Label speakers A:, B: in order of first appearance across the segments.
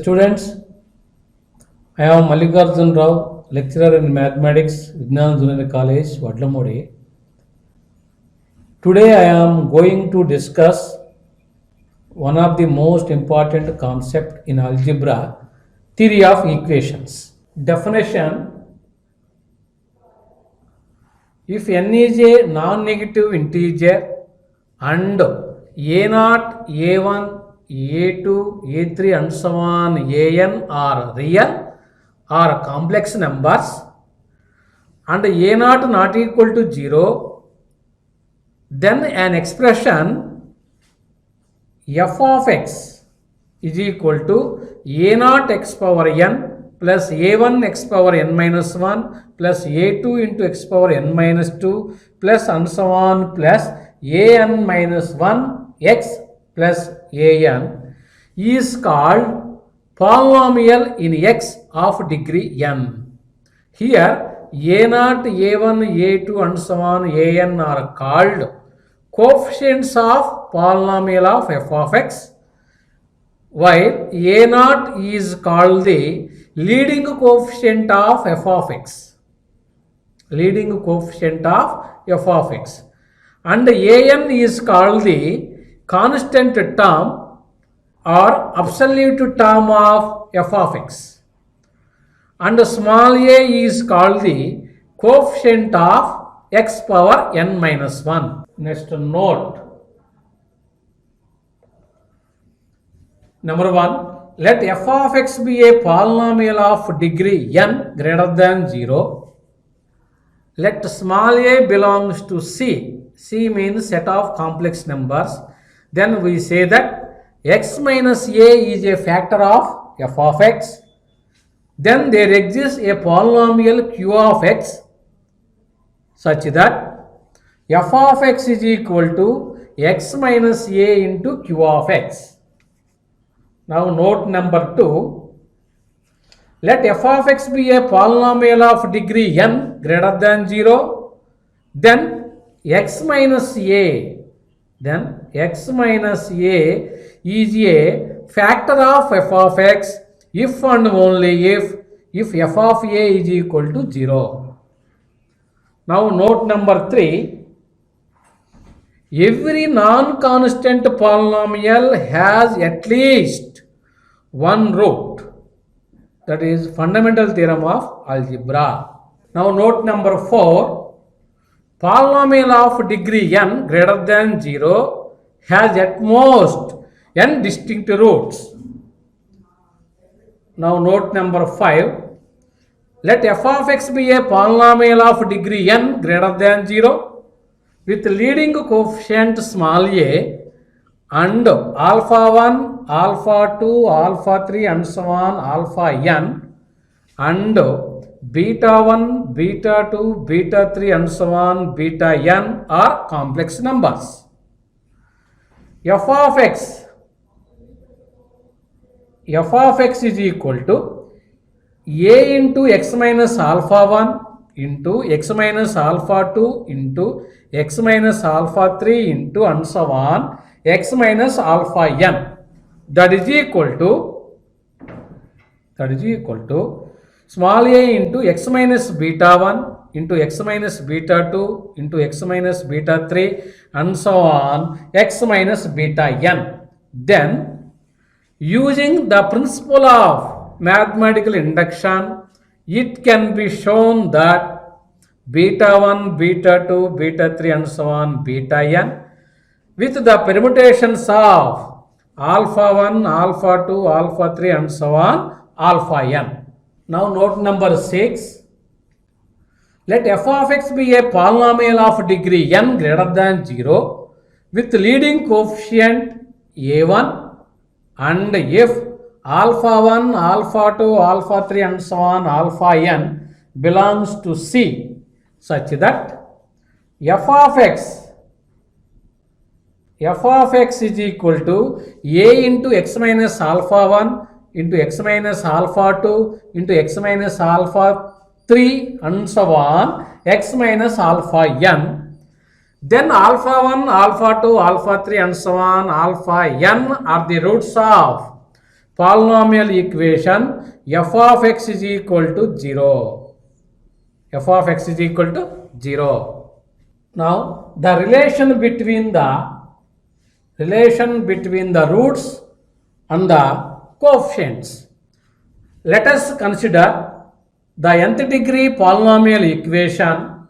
A: students, I am Mallikarjun Rao, lecturer in mathematics, Vijnana Junior College, Vadlamudi. Today I am going to discuss one of the most important concept in algebra, theory of equations. Definition: if n is a non-negative integer and a0, a1, a2, a3 and so on, an are real or complex numbers and a0 not equal to 0, then an expression f of x is equal to a0 x power n plus a1 x power n minus 1 plus a2 into x power n minus 2 plus and so on plus an minus 1 x plus an is called polynomial in x of degree n. Here a0, a1, a2 and so on an are called coefficients of polynomial of f of x, while a0 is called the leading coefficient of f of x. Leading coefficient of f of x. And an is called the constant term or absolute term of f of x. And small a is called the coefficient of x power n minus 1. Next note. Number 1. Let f of x be a polynomial of degree n greater than 0. Let small a belongs to C. C means set of complex numbers. Then we say that x minus a is a factor of f of x. Then there exists a polynomial q of x such that f of x is equal to x minus a into q of x. Now note number 2. Let f of x be a polynomial of degree n greater than 0. Then x minus a is a factor of f of x if and only if f of a is equal to 0. Now note number 3. Every non-constant polynomial has at least one root. That is fundamental theorem of algebra. Now note number 4. Polynomial of degree n greater than 0 has at most n distinct roots. Now note number 5. Let f of x be a polynomial of degree n greater than 0 with leading coefficient small a and alpha 1, alpha 2, alpha 3 and so on alpha n and beta 1, beta 2, beta 3 and so on beta n are complex numbers. f of x is equal to a into x minus alpha 1 into x minus alpha 2 into x minus alpha 3 into and so on x minus alpha n. That is equal to small a into x minus beta 1 into x minus beta 2 into x minus beta 3 and so on x minus beta n. Then using the principle of mathematical induction, it can be shown that beta 1, beta 2, beta 3 and so on beta n with the permutations of alpha 1, alpha 2, alpha 3 and so on alpha n. Now note number 6. Let f of x be a polynomial of degree n greater than 0 with leading coefficient a1 and if alpha 1, alpha 2, alpha 3 and so on alpha n belongs to C such that f of x is equal to a into x minus alpha 1 into x minus alpha 2 into x minus alpha 3 and so on x minus alpha n. Then alpha 1, alpha 2, alpha 3 and so on alpha n are the roots of polynomial equation f of x is equal to 0. F of x is equal to 0. Now the relation between the roots and the coefficients. Let us consider the nth degree polynomial equation.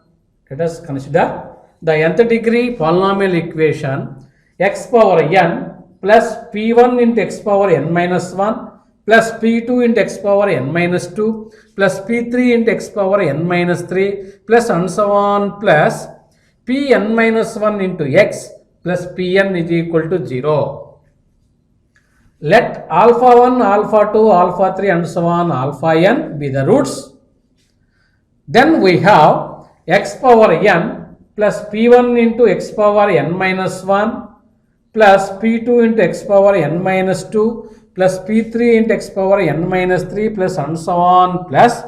A: Let us consider the nth degree polynomial equation x power n plus p1 into x power n minus 1 plus p2 into x power n minus 2 plus p3 into x power n minus 3 plus and so on plus pn minus 1 into x plus pn is equal to 0. Let alpha 1, alpha 2, alpha 3 and so on alpha n be the roots. Then we have x power n plus p1 into x power n minus 1 plus p2 into x power n minus 2 plus p3 into x power n minus 3 plus and so on plus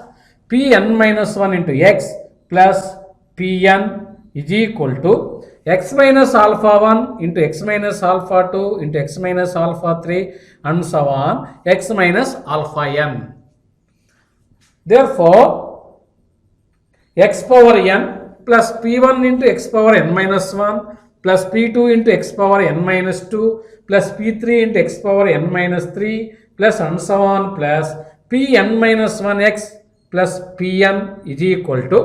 A: pn minus 1 into x plus pn is equal to x minus alpha 1 into x minus alpha 2 into x minus alpha 3 and so on x minus alpha n. Therefore, x power n plus p1 into x power n minus 1 plus p2 into x power n minus 2 plus p3 into x power n minus 3 plus and so on plus pn minus 1x plus pn is equal to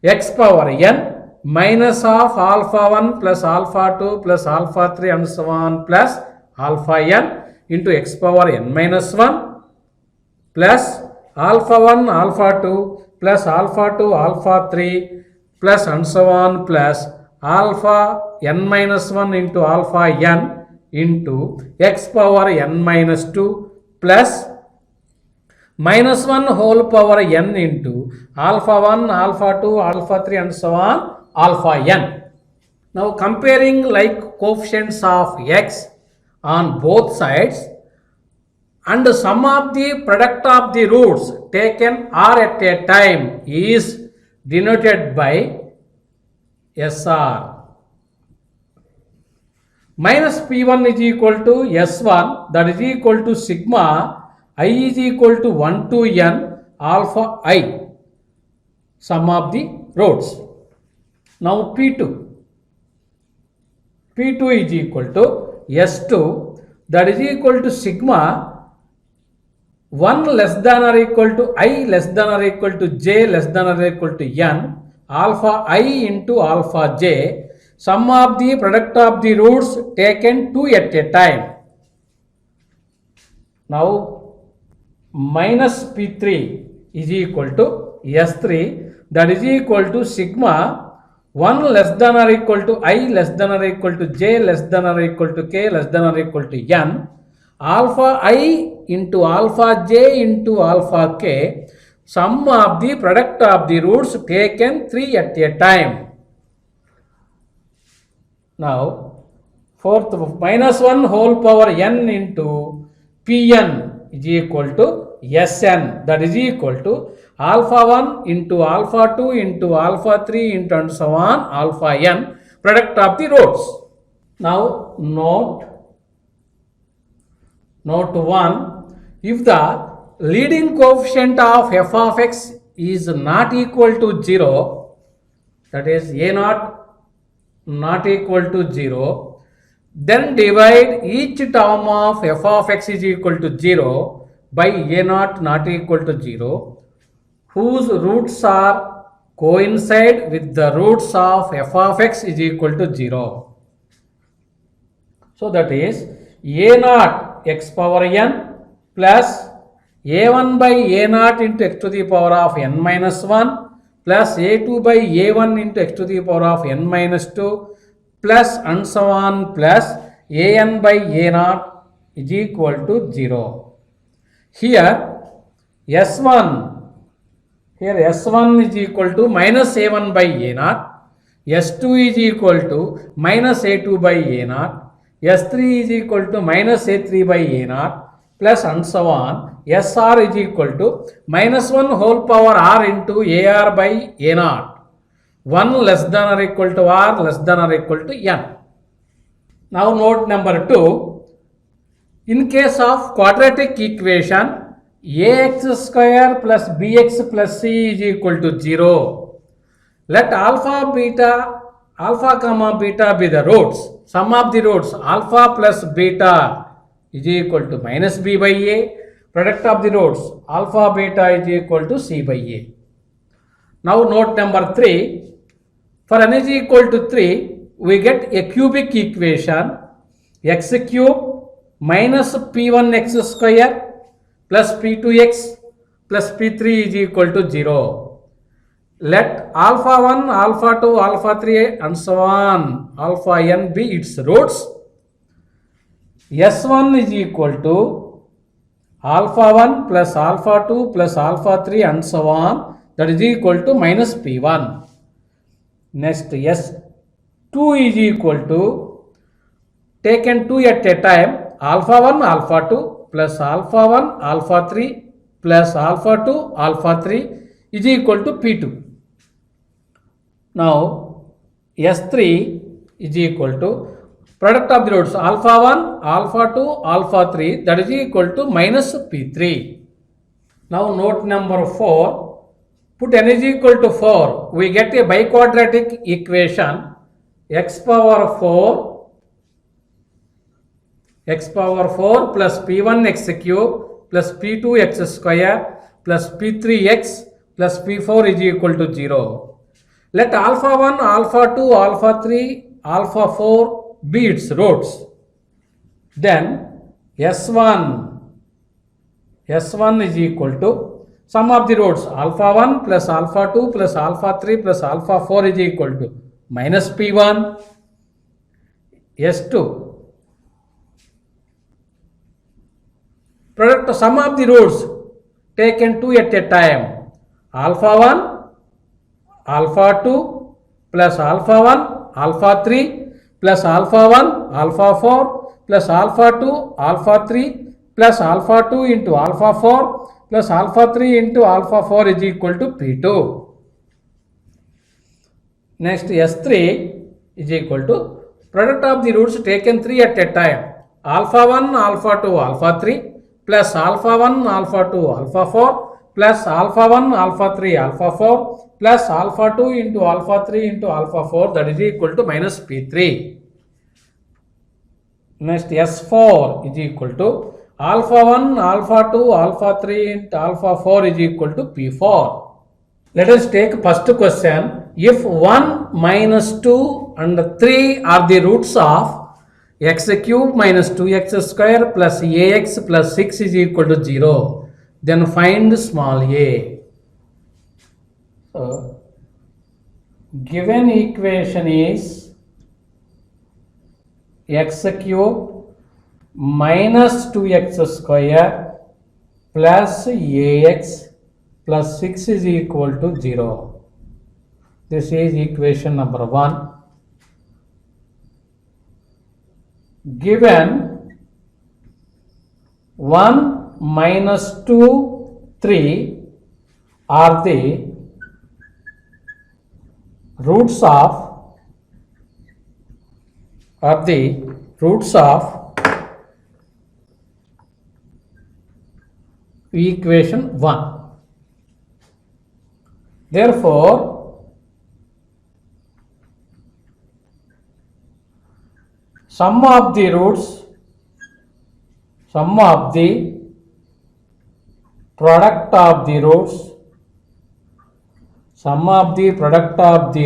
A: x power n minus of alpha 1 plus alpha 2 plus alpha 3 and so on plus alpha n into x power n minus 1 plus alpha 1 alpha 2 plus alpha 2 alpha 3 plus and so on plus alpha n minus 1 into alpha n into x power n minus 2 plus minus 1 whole power n into alpha 1 alpha 2 alpha 3 and so on alpha n. Now comparing like coefficients of x on both sides and sum of the product of the roots taken r at a time is denoted by SR. Minus P1 is equal to S1, that is equal to sigma I is equal to 1 to n alpha I, sum of the roots. Now P2 is equal to S2, that is equal to sigma 1 less than or equal to I less than or equal to j less than or equal to n alpha I into alpha j, sum of the product of the roots taken 2 at a time. Now minus P3 is equal to S3, that is equal to sigma 1 less than or equal to I less than or equal to j less than or equal to k less than or equal to n alpha I into alpha j into alpha k, sum of the product of the roots taken 3 at a time. Now fourth, minus 1 whole power n into pn is equal to Sn, that is equal to alpha 1 into alpha 2 into alpha 3 into and so on alpha n, product of the roots. Now note 1, if the leading coefficient of f of x is not equal to 0, that is a0 not equal to 0, then divide each term of f of x is equal to 0 by a0 not equal to 0, whose roots are coincide with the roots of f of x is equal to 0. So that is a0 x power n plus a1 by a0 into x to the power of n minus 1 plus a2 by a1 into x to the power of n minus 2 plus and so on plus an by a0 is equal to 0. Here S1 is equal to minus a1 by a0, S2 is equal to minus a2 by a0, S3 is equal to minus a3 by a0 plus and so on, SR is equal to minus 1 whole power r into AR by a0, 1 less than or equal to r less than or equal to n. Now note number 2, In case of quadratic equation, ax square plus bx plus c is equal to 0. Let alpha comma beta be the roots. Sum of the roots alpha plus beta is equal to minus b by a. Product of the roots alpha beta is equal to c by a. Now note number 3. For n is equal to 3, we get a cubic equation x cube minus p1x square plus p2x plus p3 is equal to 0. Let alpha 1, alpha 2, alpha 3 and so on, alpha n be its roots. S1 is equal to alpha 1 plus alpha 2 plus alpha 3 and so on, that is equal to minus p1. Next, S2 is equal to, taken 2 at a time, alpha 1 alpha 2 plus alpha 1 alpha 3 plus alpha 2 alpha 3 is equal to P2. Now S3 is equal to product of the roots alpha 1 alpha 2 alpha 3, that is equal to minus P3. Now note number 4, put n is equal to 4, we get a biquadratic equation x power 4 plus p1x cube plus p2x square plus p3x plus p4 is equal to 0. Let alpha 1, alpha 2, alpha 3, alpha 4 be its roots. Then S1 is equal to sum of the roots alpha 1 plus alpha 2 plus alpha 3 plus alpha 4 is equal to minus p1. S2 product sum of the roots taken 2 at a time, alpha 1 alpha 2 plus alpha 1 alpha 3 plus alpha 1 alpha 4 plus alpha 2 alpha 3 plus alpha 2 into alpha 4 plus alpha 3 into alpha 4 is equal to P2. Next, S3 is equal to product of the roots taken 3 at a time, alpha 1 alpha 2 alpha 3 plus alpha 1 alpha 2 alpha 4 plus alpha 1 alpha 3 alpha 4 plus alpha 2 into alpha 3 into alpha 4, that is equal to minus P3. Next, S4 is equal to alpha 1 alpha 2 alpha 3 into alpha 4 is equal to P4. Let us take first question. If 1 minus 2 and 3 are the roots of x cube minus 2x square plus ax plus 6 is equal to 0, then find small a. So, given equation is x cube minus 2x square plus ax plus 6 is equal to 0. This is equation number 1. Given 1 minus 2, 3 are the roots of equation 1. Therefore, sum of the product of the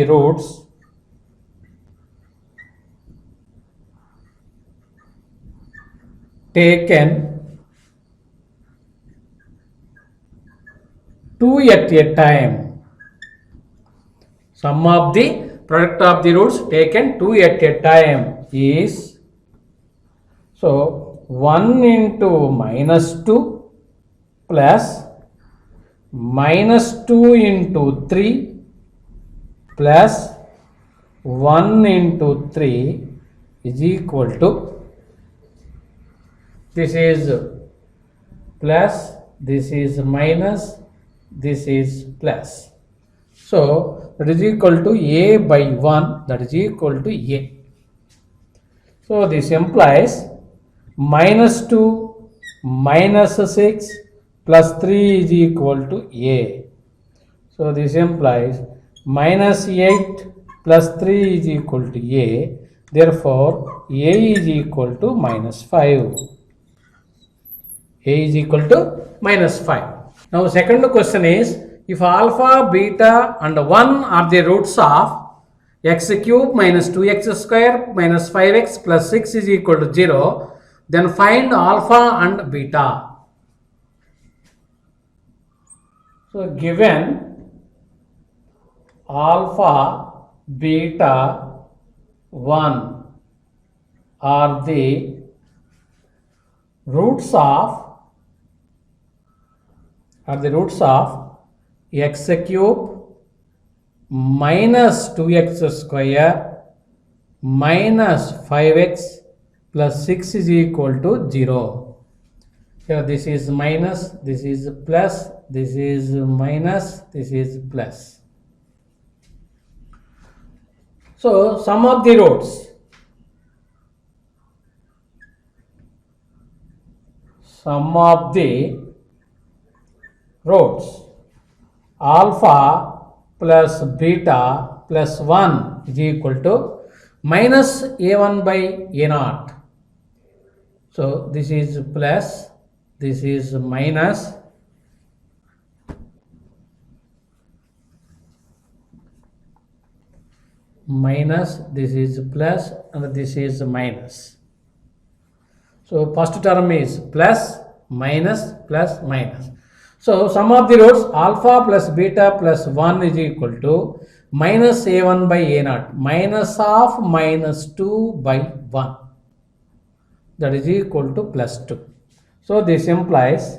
A: roots taken 2 at a time. Sum of the product of the roots taken 2 at a time is, so 1 into minus 2 plus minus 2 into 3 plus 1 into 3 is equal to, this is plus, this is minus, this is plus. So that is equal to a by 1, that is equal to a. So this implies minus 2 minus 6 plus 3 is equal to A. So this implies minus 8 plus 3 is equal to A. Therefore, A is equal to minus 5. A is equal to minus 5. Now second question is, if alpha, beta and 1 are the roots of x cube minus 2x square minus 5x plus 6 is equal to 0, then find alpha and beta. So given alpha, beta, 1 are the roots of x cube minus 2x square minus 5x plus 6 is equal to 0. Here this is minus, this is plus, this is minus, this is plus. So sum of the roots. Sum of the roots alpha plus beta plus 1 is equal to minus a1 by a0. So this is plus, this is minus, this is plus and this is minus. So first term is plus, minus, plus, minus. So sum of the roots alpha plus beta plus 1 is equal to minus a1 by a0, minus of minus 2 by 1, that is equal to plus 2. So this implies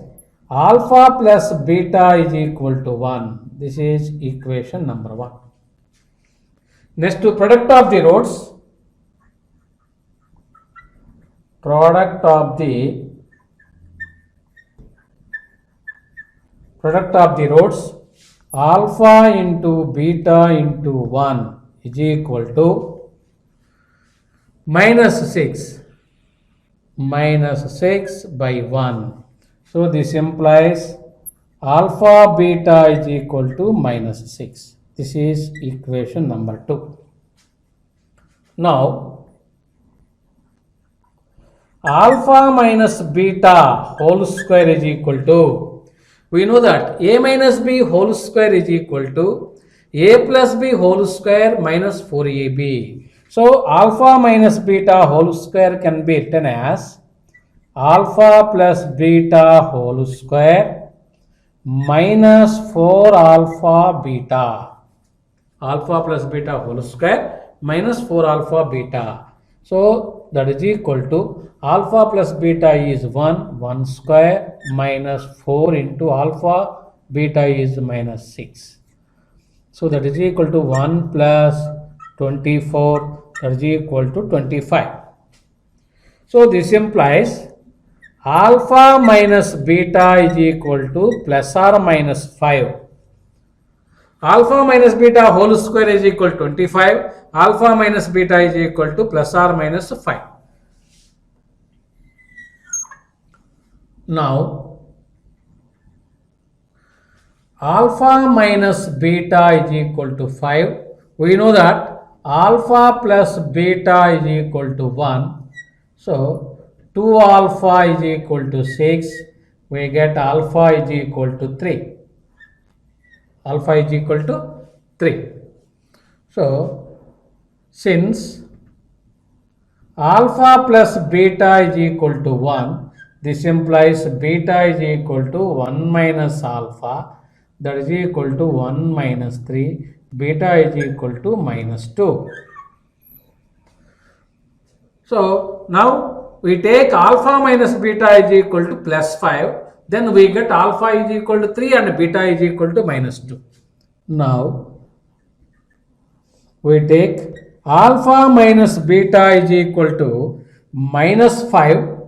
A: alpha plus beta is equal to 1. This is equation number 1. Next, to product of the roots. Product of the roots alpha into beta into 1 is equal to minus 6 by 1. So this implies alpha beta is equal to minus 6. This is equation number 2. Now alpha minus beta whole square is equal to, we know that a minus b whole square is equal to a plus b whole square minus 4ab. So alpha minus beta whole square can be written as alpha plus beta whole square minus 4 alpha beta. Alpha plus beta whole square minus 4 alpha beta. So that is equal to alpha plus beta is 1 square minus 4 into alpha beta is minus 6. So that is equal to 1 plus 24, that is equal to 25. So this implies alpha minus beta is equal to plus or minus 5. Alpha minus beta whole square is equal to 25. Alpha minus beta is equal to plus or minus 5. Now alpha minus beta is equal to 5. We know that alpha plus beta is equal to 1. So 2 alpha is equal to 6. We get alpha is equal to 3. Alpha is equal to 3. So since alpha plus beta is equal to 1, this implies beta is equal to 1 minus alpha, that is equal to 1 minus 3. Beta is equal to minus 2. So now we take alpha minus beta is equal to plus 5. Then we get alpha is equal to 3 and beta is equal to minus 2. Now we take alpha minus beta is equal to minus 5.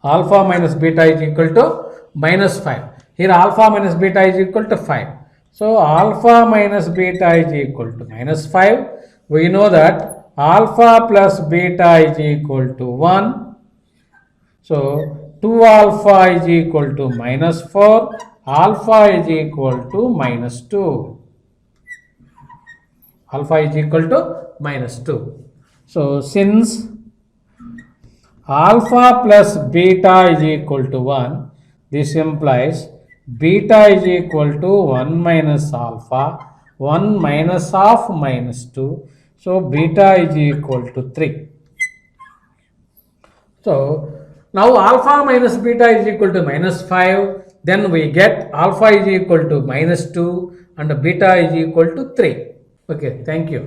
A: Alpha minus beta is equal to minus 5. Here alpha minus beta is equal to 5. So alpha minus beta is equal to minus 5. We know that alpha plus beta is equal to 1. So 2 alpha is equal to minus 4, alpha is equal to minus 2. Alpha is equal to minus 2. So since alpha plus beta is equal to 1, this implies beta is equal to 1 minus alpha, 1 minus half minus 2. So beta is equal to 3. So now alpha minus beta is equal to minus 5. Then we get alpha is equal to minus 2 and beta is equal to 3. Okay, thank you.